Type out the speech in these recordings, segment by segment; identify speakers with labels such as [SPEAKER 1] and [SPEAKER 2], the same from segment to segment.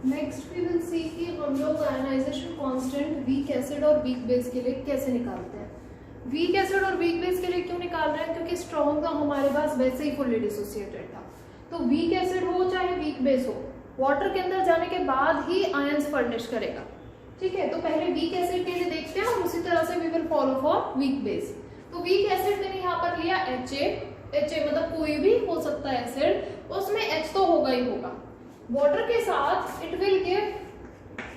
[SPEAKER 1] Next we will सी कि हम लोग आयनाइजेशन कांस्टेंट वीक एसिड और वीक बेस के लिए कैसे निकालते हैं। वीक एसिड और वीक बेस के लिए क्यों निकाल रहे हैं? क्योंकि स्ट्रॉन्ग का हमारे पास वैसे ही फुल्ली डिसोसिएटेड था। तो वीक एसिड हो चाहे वीक बेस हो, वाटर के अंदर जाने के बाद ही आयंस फर्निश करेगा। ठीक है, तो पहले वीक एसिड के लिए देखते हैं और उसी तरह से we will follow for weak base. तो वीक एसिड मैंने यहाँ पर लिया HA मतलब कोई भी हो सकता है एसिड, उसमें H तो होगा ही होगा। वाटर के साथ it will give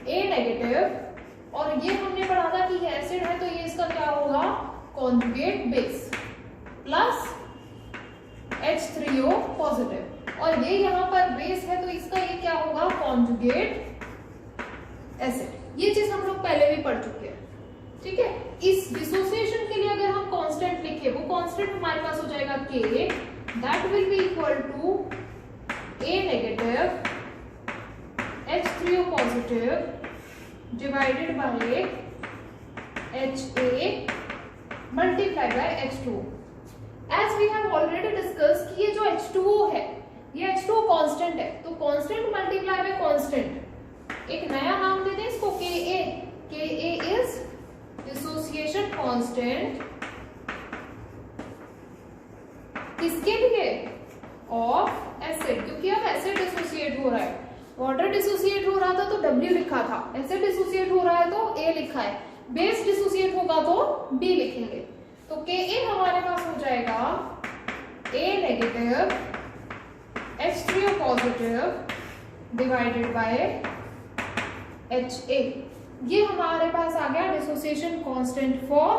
[SPEAKER 1] A negative, और ये हमने पढ़ा था कि ये एसिड है तो ये इसका क्या होगा, conjugate base plus H3O positive, और ये यहाँ पर बेस है तो इसका ये क्या होगा, कॉन्जुगेट एसिड। ये चीज हम लोग पहले भी पढ़ चुके हैं। ठीक है, इस डिसोसिएशन के लिए अगर हम कांस्टेंट लिखे, वो कांस्टेंट हमारे पास हो जाएगा K, that will be equal to A negative H3O positive divided by HA multiply by H2O। As we have already discuss कि ये जो H2O है, ये H2O कांस्टेंट है, तो कांस्टेंट मल्टीप्लाई बाय कांस्टेंट, एक नया नाम दे दें इसको Ka। Ka is dissociation constant किसके लिए, ऑफ एसिड, क्योंकि अब एसिड डिसोसिएट हो रहा है। वाटर डिसोसिएट हो रहा था तो W लिखा था, एसिड डिसोसिएट हो रहा है तो A लिखा है, बेस डिसोसिएट होगा तो B लिखेंगे। तो Ka हमारे पास हो जाएगा A negative H3O positive divided by HA। ये हमारे पास आ गया dissociation constant for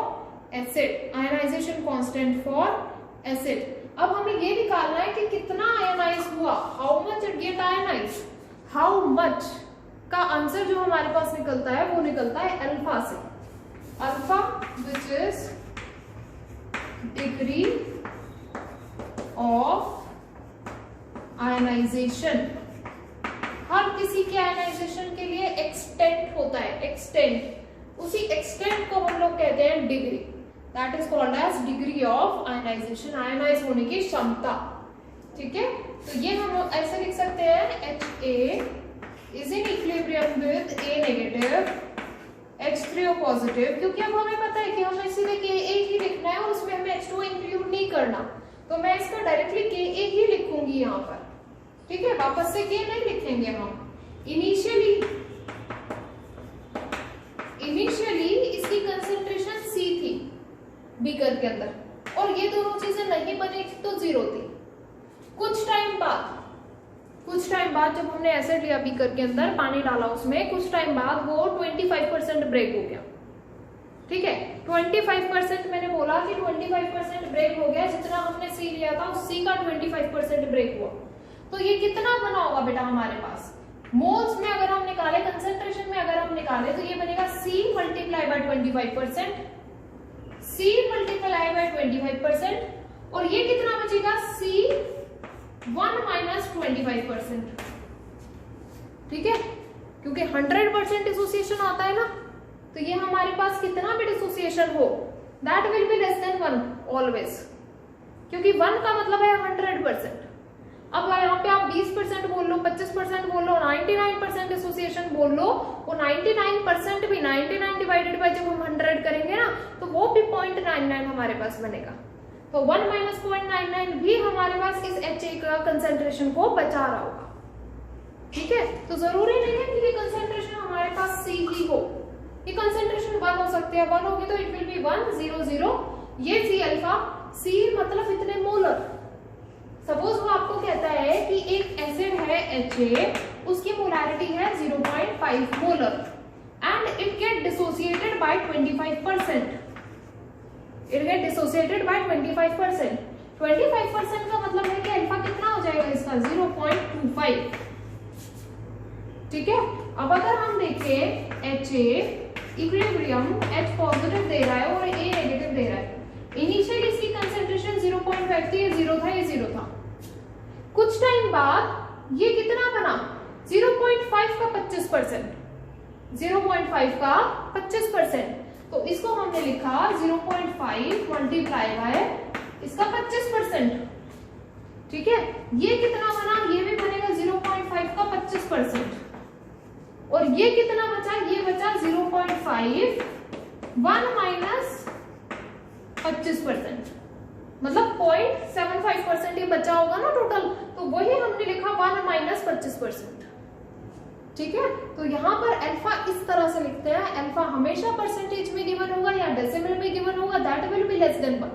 [SPEAKER 1] acid, ionization constant for acid. अब हमें ये निकालना है कि कितना आयनाइज हुआ, how much it get ionize, how much का आंसर जो हमारे पास निकलता है वो निकलता है अल्फा से। Alpha which is degree of ionization. हर किसी के आयनाइजेशन के लिए एक्सटेंट होता है, एक्सटेंट, उसी एक्सटेंट को हम लोग कहते हैं degree, that is called as degree of ionization, ionize होने की क्षमता। ठीक है, तो ये हम लोग ऐसे लिख सकते हैं HA is in equilibrium with A negative H3O positive, क्योंकि अब हमें पता है कि हमें सीधे Ka ही लिखना है और उसमें हमें H2O इंक्लूड नहीं करना, तो मैं इसका डायरेक्टली Ka ही लिखूंगी यहाँ पर। ठीक है, वापस से K नहीं लिखेंगे हम। इनिशियली इसकी कंसेंट्रेशन C थी बीकर के अंदर, और ये दोनों चीजें नहीं बनी तो 0 थी। कुछ टाइम बाद जब हमने एसिड लिया बीकर के अंदर, पानी डाला उसमें, कुछ टाइम बाद वो 25% ब्रेक हो गया। ठीक है, 25% मैंने बोला कि 25% ब्रेक हो गया, जितना हमने C लिया था उस C का 25% ब्रेक हुआ। तो ये कितना बना होगा बेटा हमारे पास, मोल्स में अगर हम निकाले, कंसेंट्रेशन में अगर हम निकाले तो ये बनेगा C multiply by 25%, C multiply by 25%, और ये कितना बचेगा, C1 माइनस 25%। ठीक है, क्योंकि 100% डिसोसिएशन आता है ना, तो ये हमारे पास कितना भी डिसोसिएशन हो, that will be less than 1 always, क्योंकि 1 का मतलब है 100%। अब यहाँ पे आप 20% बोल लो, 25% बोल लो, 99% डिसोसिएशन बोल लो, वो 99% भी 99 डिवाइडेड बाय जब हम 100 करेंगे ना, तो वो भी 0.99 हमारे पास बनेगा। तो 1 माइनस 0.99 भी हमारे पास इस HA का कंसेंट्रेशन को बचा रहा होगा। ठीक है, तो जरूरी नहीं है कि ये कंसेंट्रेशन हमारे पास C ही हो, ये कंसेंट्रेशन 1 हो सकते हैं। 1 होगी तो इट विल बी 1 0 0, ये C अल्फा, C मतलब इतने मोलर। सपोज वो आपको कहता है कि एक एसिड है HA, उसकी मोलैरिटी है 0.5 molar and it get dissociated by 25%। It get dissociated by 25%। 25% का मतलब है कि अल्फा कितना हो जाएगा इसका, 0.25। ठीक है, अब अगर हम देखें HA इक्विलिब्रियम, H पॉजिटिव दे रहा है और A नेगेटिव दे रहा है। इनिशियली इसकी कंसेंट्रेशन 0.5 थी, ये 0 था, ये 0 था। कुछ टाइम बाद ये कितना बना, 0.5 का 25%, 0.5 का 25%, तो इसको हमने लिखा 0.5 मल्टीप्लाई बाय इसका 25%। ठीक है, ये कितना बना, ये भी बनेगा 0.5 का 25%। ये कितना बचा, ये बचा 0.5, 1 माइनस 25%, मतलब 0.75% ये बचा होगा ना टोटल, तो वही हमने लिखा 1 माइनस 25%। ठीक है, तो यहाँ पर अल्फा इस तरह से लिखते हैं, अल्फा हमेशा परसेंटेज में गिवन होगा या डेसिमल में गिवन होगा, that will be less than 1,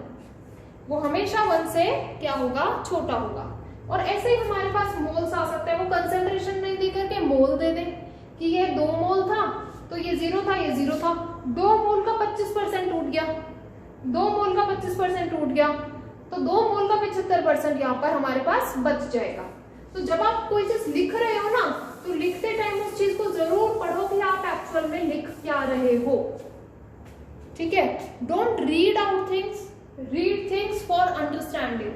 [SPEAKER 1] वो हमेशा 1 से क्या होगा, छोटा होगा। और ऐसे ही हमारे पास मोल्स आ सकते हैं, वो कंसेंट्रेशन नहीं दे करके मोल दे दें कि ये 2 मोल था तो ये 0 था, ये 0 था, 2 मोल का 25% टूट गया, 2 मोल का 25% टूट गया, तो 2 मोल का 75% यहाँ पर हमारे पास बच जाएगा। तो जब आप कोई चीज लिख रहे हो ना, तो लिखते टाइम उस चीज को जरूर पढ़ो कि आप एक्चुअल में लिख क्या रहे हो। ठीक है, don't read out things, read things for understanding.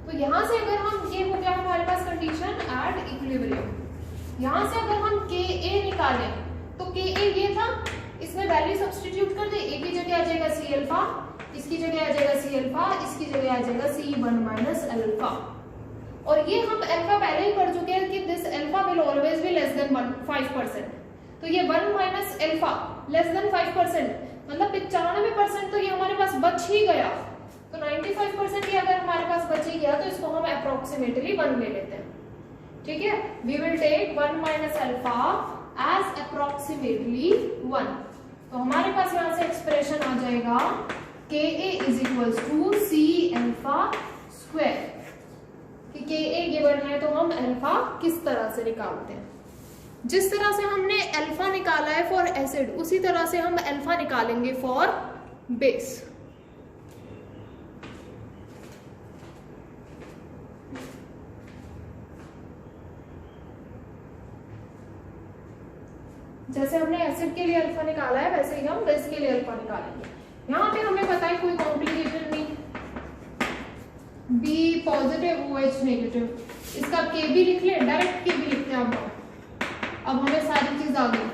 [SPEAKER 1] तो यहां से अगर हम, ये हो गया हमारे पास कंडीशन एट इक्विलिब्रियम, यहां से अगर हम Ka निकालें तो Ka ये था, इसमें वैल्यू सब्स्टिट्यूट कर दे, A की जगह आ जाएगा C अल्फा, इसकी जगह आ जाएगा C अल्फा, इसकी जगह आ जाएगा C1 माइनस अल्फा। और ये हम अल्फा पहले ही पढ़ चुके हैं कि this alpha will always be less than 5%, तो ये 1 माइनस अल्फा लेस देन 5%, मतलब 95% तो ये हमारे पास बच ही गया। तो 95% ये अगर हमारे पास बच ही गया तो इसको हम अप्रोक्सीमेटली 1 ले लेते हैं। ठीक है, we will take 1 minus alpha as approximately 1। तो हमारे पास यहाँ से एक्सप्रेशन आ जाएगा Ka is equals to C alpha square, कि Ka गिवन है तो हम अल्फा किस तरह से निकालते हैं, जिस तरह से हमने अल्फा निकाला है फॉर एसिड, उसी तरह से हम अल्फा निकालेंगे फॉर बेस। जैसे हमने एसिड के लिए अल्फा निकाला है, वैसे ही हम बेस के लिए अल्फा निकालेंगे। यहाँ पे हमें पता है कोई कॉम्प्लिकेशन नहीं, बी पॉजिटिव OH नेगेटिव, इसका K भी लिख ले, डायरेक्ट K भी लिखते हैं हम। अब हमें सारी चीज आ गई,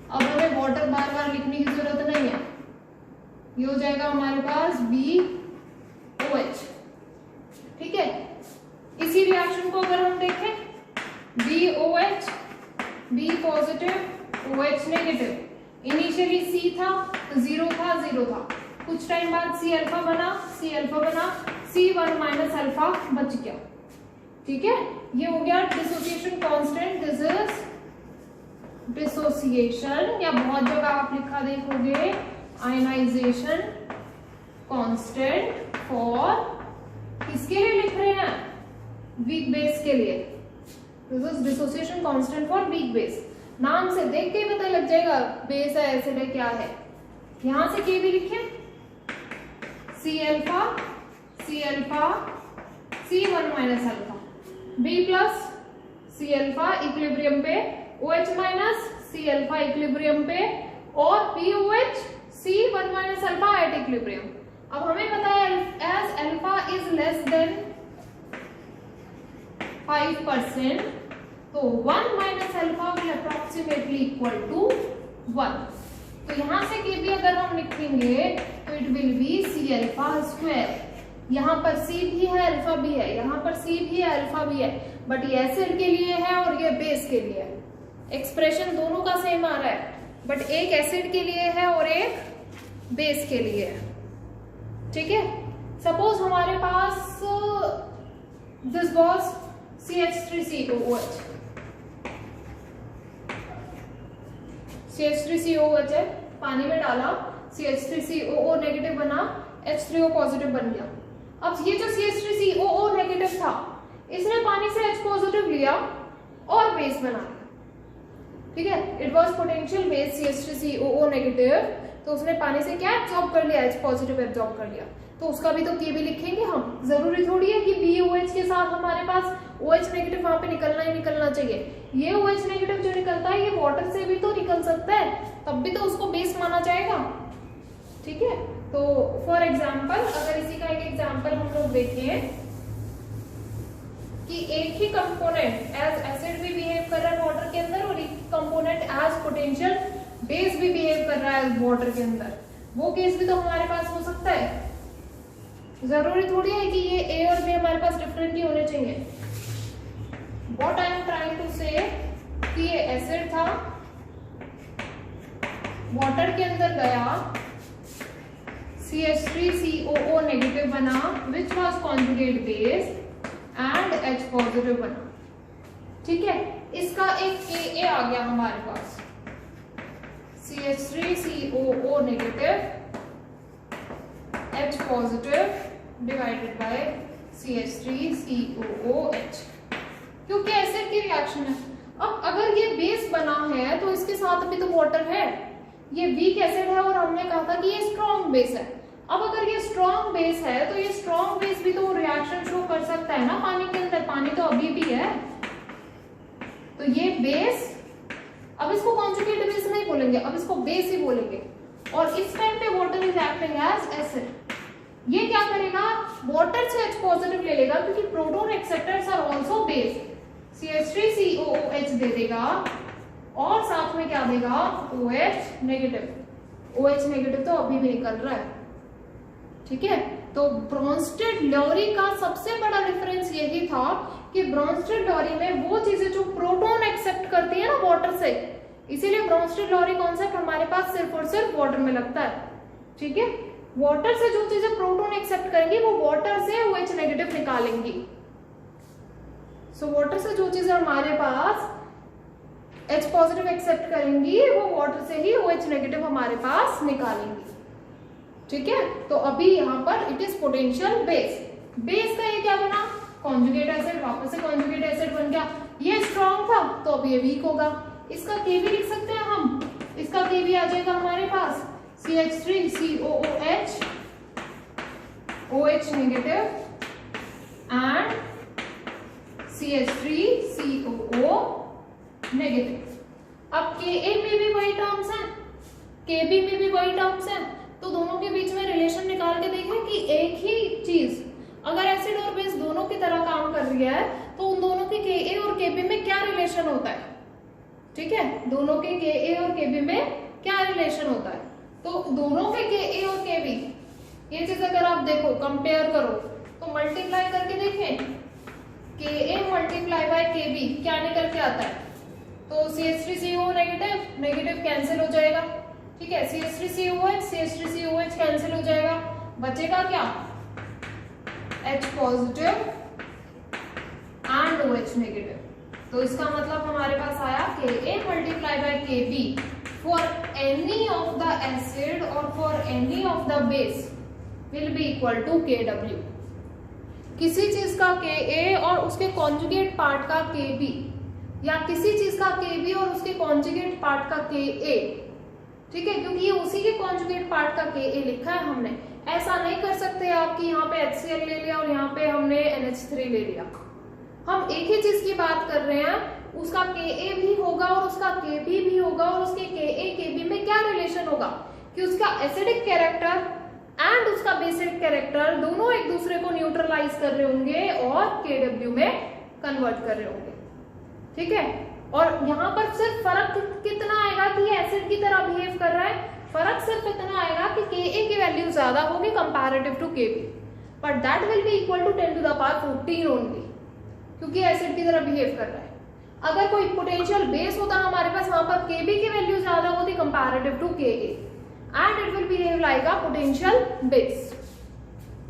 [SPEAKER 1] अब हमें वाटर बार बार लिखने की जरूरत नहीं है, ये हो जाएगा हमारे पास BOH। ठीक है, इसी रिएक्शन को अगर हम देखें, BOH, B positive OH negative, initially C था तो 0 था, 0 था, कुछ टाइम बाद C अल्फा बना, C अल्फा बना, C1 माइनस अल्फा बच गया। ठीक है, ये हो गया dissociation constant, this is dissociation, या बहुत जगह आप लिखा देखोगे आयनाइजेशन कांस्टेंट फॉर, किसके लिए लिख रहे हैं, वीक बेस के लिए। This is dissociation constant for weak base, नाम से देख के ही पता लग जाएगा बेस है, एसिड है, क्या है। यहां से K भी लिखे, C alpha, C alpha, C1 minus alpha, B plus C alpha equilibrium पे, OH minus C alpha equilibrium पे, और BOH C1 minus alpha at equilibrium. अब हमें पता है as alpha is less than 5%, तो 1 minus alpha will approximately equal to 1। तो यहां से K भी अगर हम लिखेंगे तो it will B C alpha square, यहाँ पर C भी है, अल्फा भी है, यहाँ पर C भी है, अल्फा भी है, बट ये एसिड के लिए है और ये बेस के लिए है। एक्सप्रेशन दोनों का सेम आ रहा है, बट एक एसिड के लिए है और एक बेस के लिए है। ठीक है, सपोज हमारे पास दिस वाज CH3COOH, CH3COOH है, पानी में डाला, CH3COO नेगेटिव बना, H3O पॉजिटिव बन गया। अब ये जो CH3COO नेगेटिव था, इसने पानी से H पॉजिटिव लिया और बेस बना लिया। ठीक है, it was potential base CH3COO negative, तो उसने पानी से क्या एब्जॉर्ब कर लिया, H पॉजिटिव एब्जॉर्ब कर लिया, तो उसका भी तो K भी लिखेंगे हम। जरूरी थोड़ी है कि BOH के साथ हमारे पास OH नेगेटिव वहां पे निकलना ही निकलना चाहिए। ये OH नेगेटिव जो निकलता है ये वाटर से भी तो निकल सकता है, तब भी तो उसको बेस माना जाएगा। ठीक है, तो फॉर एग्जाम्पल अगर इसी का एक एग्जाम्पल हम लोग देखें कि एक ही कंपोनेंट एज एसिड भी बिहेव कर रहा है वाटर के अंदर, और एक कंपोनेंट एज पोटेंशियल बेस भी बिहेव कर रहा है वाटर के अंदर, वो केस भी तो हमारे पास हो सकता है। जरूरी थोड़ी है कि ये A और B हमारे पास डिफरेंट ही होने चाहिए। What I am trying to say कि ये एसिड था वाटर के अंदर गया, CH3COO नेगेटिव बना which was conjugate base and H positive बना। ठीक है, इसका एक Ka आ गया हमारे पास, CH3COO negative H positive divided bye CH3COOH, क्योंकि एसिड की रिएक्शन है। अब अगर ये बेस बना है तो इसके साथ भी तो वाटर है, ये वीक एसिड है और हमने कहा था कि ये स्ट्रॉन्ग बेस है। अब अगर ये स्ट्रॉन्ग बेस है तो ये स्ट्रॉन्ग बेस भी तो रिएक्शन शो कर सकता है ना पानी के अंदर, पानी तो अभी भी है। तो ये बेस, अब इसको कॉन्जुगेट बेस नहीं बोलेंगे, अब इसको बेस ही बोलेंगे। और इस टाइम पे water is acting as acid. ये क्या करेगा, वाटर से H पॉजिटिव ले लेगा क्योंकि proton acceptors are also base, CH3COOH दे देगा और साथ में क्या देगा, OH नेगेटिव। OH नेगेटिव तो अभी भी निकल रहा है। ठीक है, तो ब्रोंस्टेड लॉरी का सबसे बड़ा डिफरेंस यही था कि ब्रोंस्टेड लॉरी में वो चीजें जो प्रोटॉन एक्सेप्ट करती है ना वाटर से, इसीलिए ब्रोंस्टेड लॉरी कॉन्सेप्ट हमारे पास सिर्फ और सिर्फ वाटर में लगता है। ठीक है, वाटर से जो चीजें प्रोटॉन एक्सेप्ट करेंगी वो वाटर से OH नेगेटिव निकालेंगी। सो वाटर से जो चीजें हमारे पास H पॉजिटिव एक्सेप्ट करेंगी वो वाटर से ही OH नेगेटिव हमारे पास निकालेंगी। ठीक है, तो अभी यहाँ पर it is potential base. Base का ये क्या बना, कॉन्जुगेट एसिड, वापस से कॉन्जुगेट एसिड बन गया। ये स्ट्रॉन्ग था तो अब ये वीक होगा। इसका Kb लिख सकते हैं हम, इसका Kb आ जाएगा हमारे पास CH3COOH OH negative and CH3COO negative. अब Ka में भी वही टर्म्स हैं, Kb में भी वही टर्म्स हैं, तो दोनों के बीच में रिलेशन निकाल के देखें कि एक ही चीज अगर एसिड और बेस दोनों की तरह काम कर रही है तो उन दोनों के Ka और Kb में क्या रिलेशन होता है। ठीक है, दोनों के Ka और Kb में क्या रिलेशन होता है, तो दोनों के Ka और Kb ये चीज अगर आप देखो कंपेयर करो तो मल्टीप्लाई करके देखें, Ka मल्टीप्लाई बाय Kb क्या निकल के आता है, तो CH3COO नेगेटिव नेगेटिव कैंसिल हो जाएगा। ठीक है, CH3COH कैंसिल हो जाएगा, बचेगा क्या, H positive and OH negative. तो इसका मतलब हमारे पास आया Ka multiply by Kb for any of the acid और for any of the base will be equal to Kw। किसी चीज का Ka और उसके कॉन्जुगेट पार्ट का Kb या किसी चीज का Kb और उसके कॉन्जुगेट पार्ट का Ka। ठीक है, क्योंकि ये उसी के कॉन्जुगेट पार्ट का Ka लिखा है हमने। ऐसा नहीं कर सकते आप कि यहाँ पे HCl ले लिया और यहाँ पे हमने NH3 ले लिया। हम एक ही चीज की बात कर रहे हैं, उसका Ka भी होगा और उसका Kb भी होगा और उसके Ka Kb में क्या रिलेशन होगा कि उसका एसिडिक कैरेक्टर एंड उसका बेसिक कैरेक्टर दोनों एक दूसरे को न्यूट्रलाइज कर रहे होंगे और Kw में कन्वर्ट कर रहे होंगे। ठीक है, और यहाँ पर सिर्फ फर्क कितना आएगा कि ये एसिड की तरह बिहेव कर रहा है, फर्क सिर्फ इतना आएगा कि Ka की वैल्यू ज्यादा होगी comparative to Kb, but that will be equal to 10 to the power 14 only, क्योंकि एसिड की तरह बिहेव कर रहा है। अगर कोई पोटेंशियल बेस होता हमारे पास, वहां पर Kb की वैल्यू ज्यादा होती comparative to Ka and it will behave like a potential base.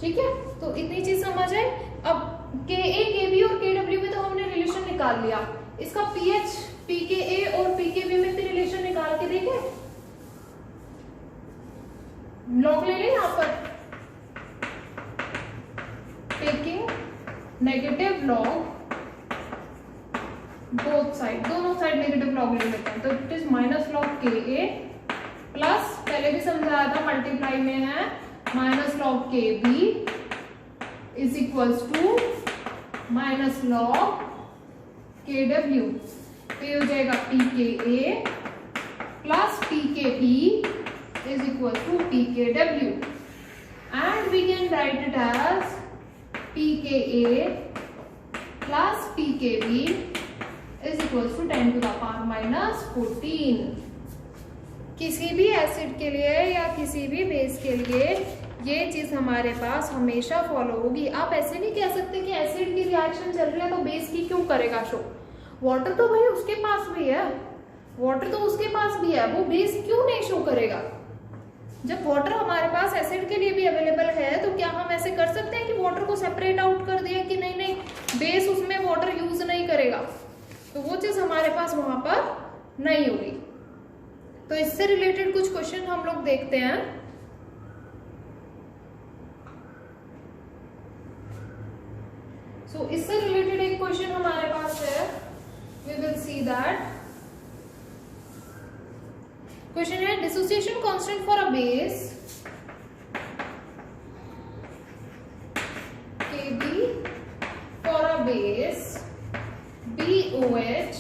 [SPEAKER 1] ठीक है, तो इतनी चीज समझ है। अब Ka Kb और Kw में तो हमने रिलेशन निकाल लिया, इसका pH pKa और pKb में भी रिलेशन निकाल के देखें। लॉग ले लें यहाँ पर, taking negative log both side, दोनों साइड नेगेटिव लॉग ले लेते हैं, तो it is minus log Ka plus पहले भी समझाया था मल्टीप्लाई में है minus log Kb is equals to minus log Kw। तो हो जाएगा pKa plus pKb is equal to pKw and we can write it as pKa plus pKb is equal to 10 to the power minus 14। किसी भी acid के लिए या किसी भी बेस के लिए ये चीज हमारे पास हमेशा फॉलो होगी। आप ऐसे नहीं कह सकते कि एसिड की रिएक्शन चल रही है तो बेस की क्यों करेगा शो, वाटर तो भाई उसके पास भी है, वाटर तो उसके पास भी है, वो बेस क्यों नहीं शो करेगा? जब वाटर हमारे पास एसिड के लिए भी अवेलेबल है तो क्या हम ऐसे कर सकते हैं कि वाटर को सेपरेट आउट कर दिया कि नहीं नहीं बेस उसमें वाटर यूज नहीं करेगा? तो वो चीज हमारे पास वहां पर नहीं होगी। तो इससे रिलेटेड कुछ क्वेश्चन हम लोग देखते हैं। सो इससे रिलेटेड एक क्वेश्चन हमारे पास है, we will see that question है dissociation constant for a base Kb for a base BOH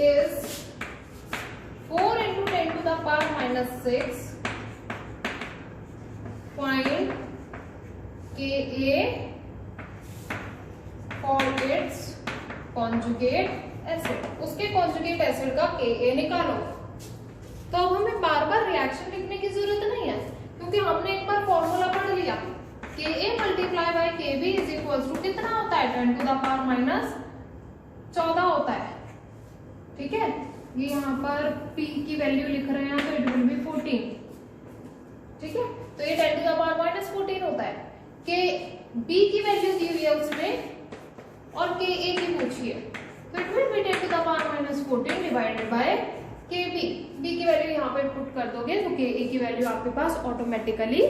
[SPEAKER 1] is 4 into 10 to the power minus 6 find Ka for its conjugate acid। उसके conjugate acid का Ka निकालो। तो अब हमें बार बार रिएक्शन लिखने की जरूरत नहीं है क्योंकि हमने एक बार फॉर्मूला पढ़ लिया। Ka multiply by Kb is equal to कितना होता है 10 टू द पावर माइनस 14 होता है। ठीक है, ये यहाँ पर P की वैल्यू लिख रहे हैं तो इट विल बी 14। ठीक है, तो ये 10 टू द पावर माइनस 14 होता है। के B की वैल्यू दी हुई है उसमें और Ka की पूछी है तो it will be 10 to the power minus 14 divided by Kb। B की वैल्यू यहाँ पे पुट कर दोगे तो Ka की वैल्यू आपके पास ऑटोमेटिकली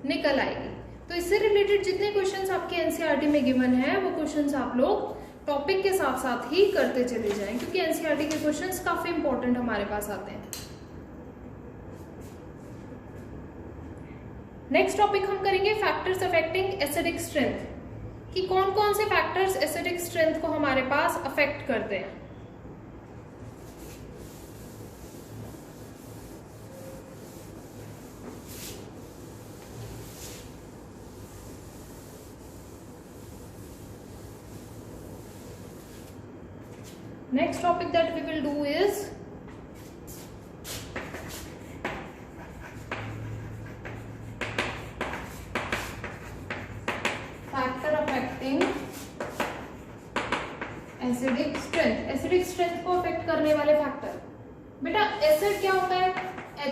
[SPEAKER 1] निकल आएगी। तो इससे रिलेटेड जितने क्वेश्चंस आपके एनसीईआरटी में गिवन है वो क्वेश्चंस आप लोग टॉपिक के साथ साथ ही करते चले जाएं क्योंकि एनसीईआरटी के क्वेश्चंस काफी इंपॉर्टेंट हमारे पास आते हैं। नेक्स्ट टॉपिक हम करेंगे फैक्टर्स अफेक्टिंग एसिडिक स्ट्रेंथ, कि कौन कौन से फैक्टर्स एसिडिक स्ट्रेंथ को हमारे पास अफेक्ट करते हैं। Next topic that we will do is factor affecting acidic strength। Acidic strength को अफेक्ट करने वाले फैक्टर। बेटा एसिड क्या होता है? Ha।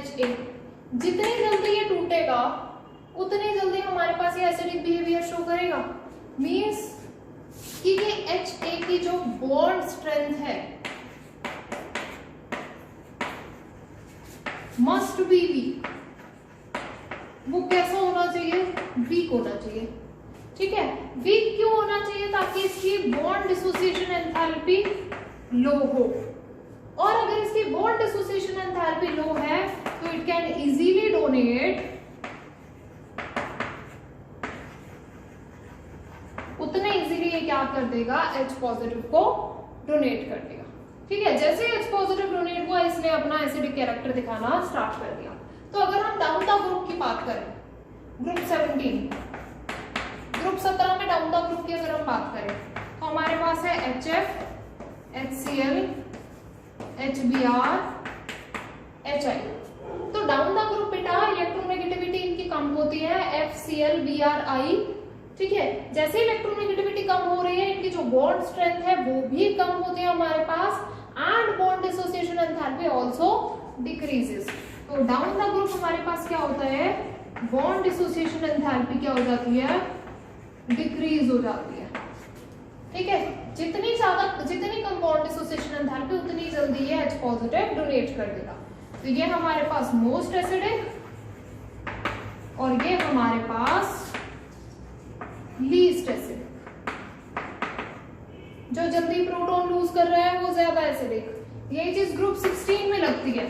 [SPEAKER 1] जितनी जल्दी ये टूटेगा उतनी जल्दी हमारे पास ये एसिडिक बिहेवियर शो करेगा। मीन्स कि ये Ha की जो बॉन्ड स्ट्रेंथ है मस्ट बी वीक। वो कैसा होना चाहिए? वीक होना चाहिए। ठीक है, वीक क्यों होना चाहिए? ताकि इसकी बॉन्ड डिसोसिएशन एंथैल्पी लो हो, और अगर इसकी बॉन्ड डिसोसिएशन एंथैल्पी लो है तो इट कैन इजीली डोनेट उतना इजीली ये क्या कर देगा? H पॉजिटिव को डोनेट कर देगा। ठीक है, जैसे H पॉजिटिव डोनेट हुआ इसने अपना एसिडिक कैरेक्टर दिखाना स्टार्ट कर दिया। तो अगर हम डाउन द ग्रुप की बात करें, ग्रुप 17, ग्रुप 17 में डाउन द ग्रुप की अगर हम बात करें तो हमारे पास है HF, HCl, HBr, HI। तो डाउन द ग्रुप बेटा इलेक्ट्रोनेगेटिविटी इनकी कम होती है, FCl, BrI। ठीक है, जैसे इलेक्ट्रोनेगेटिविटी कम हो रही है इनकी जो बॉन्ड स्ट्रेंथ है वो भी कम होती है हमारे पास, and bond dissociation enthalpy also decreases. तो डाउन द ग्रुप हमारे पास क्या होता है? बॉन्ड डिसोसिएशन एंथैल्पी क्या हो जाती है? डिक्रीज हो जाती है। ठीक है, जितनी कम बॉन्ड डिसोसिएशन एंथैल्पी उतनी जल्दी ये H पॉजिटिव डोनेट कर देगा। तो ये हमारे पास मोस्ट एसिडिक और ये हमारे पास लीस्ट एसिडिक। जो जल्दी प्रोटॉन लूज कर रहा है वो ज्यादा एसिडिक। यही चीज ग्रुप 16 में लगती है।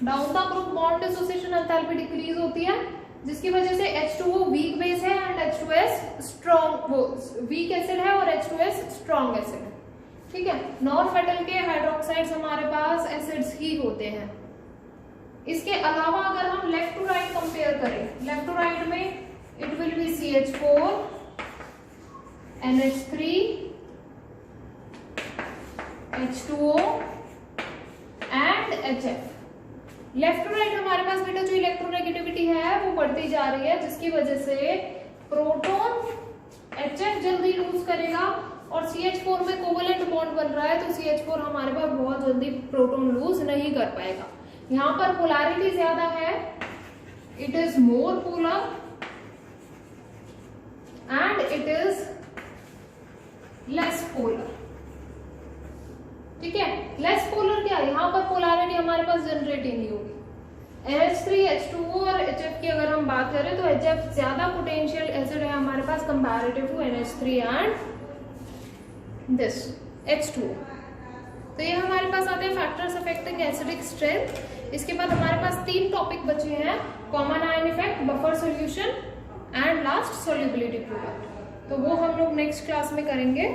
[SPEAKER 1] Down the group bond dissociation enthalpy decrease होती है जिसकी वजह से H2O वीक बेस है एंड H2S स्ट्रॉन्ग, वो वीक एसिड है और H2S स्ट्रॉन्ग एसिड है। ठीक है, नॉन मेटल के हाइड्रोक्साइड्स हमारे पास एसिड्स ही होते हैं। इसके अलावा अगर हम लेफ्ट टू राइट कंपेयर करें, लेफ्ट टू राइट में it will be CH4, NH3, H2O and HF। Left to right हमारे पास बेटा जो इलेक्ट्रोनेगेटिविटी है वो बढ़ती जा रही है जिसकी वजह से प्रोटॉन करेगा और CH4 में कोवेलेंट बॉन्ड बन रहा है तो CH4 हमारे पास बहुत जल्दी प्रोटॉन लूज नहीं कर पाएगा। यहाँ पर पोलैरिटी ज्यादा है, it is more polar and it is less polar. ठीक है, लेस पोलर क्या है, यहाँ पर पोलैरिटी हमारे पास जनरेट ही नहीं होगी। NH3, H2O और HF की अगर हम बात करें तो HF ज्यादा पोटेंशियल एसिड है हमारे पास comparative to NH3 and this H2O। तो ये हमारे पास आते हैं फैक्टर्स अफेक्टिंग एसिडिक स्ट्रेंथ। इसके बाद हमारे पास 3 टॉपिक बचे हैं, common ion effect, buffer solution and last solubility product. तो वो हम लोग नेक्स्ट क्लास में करेंगे।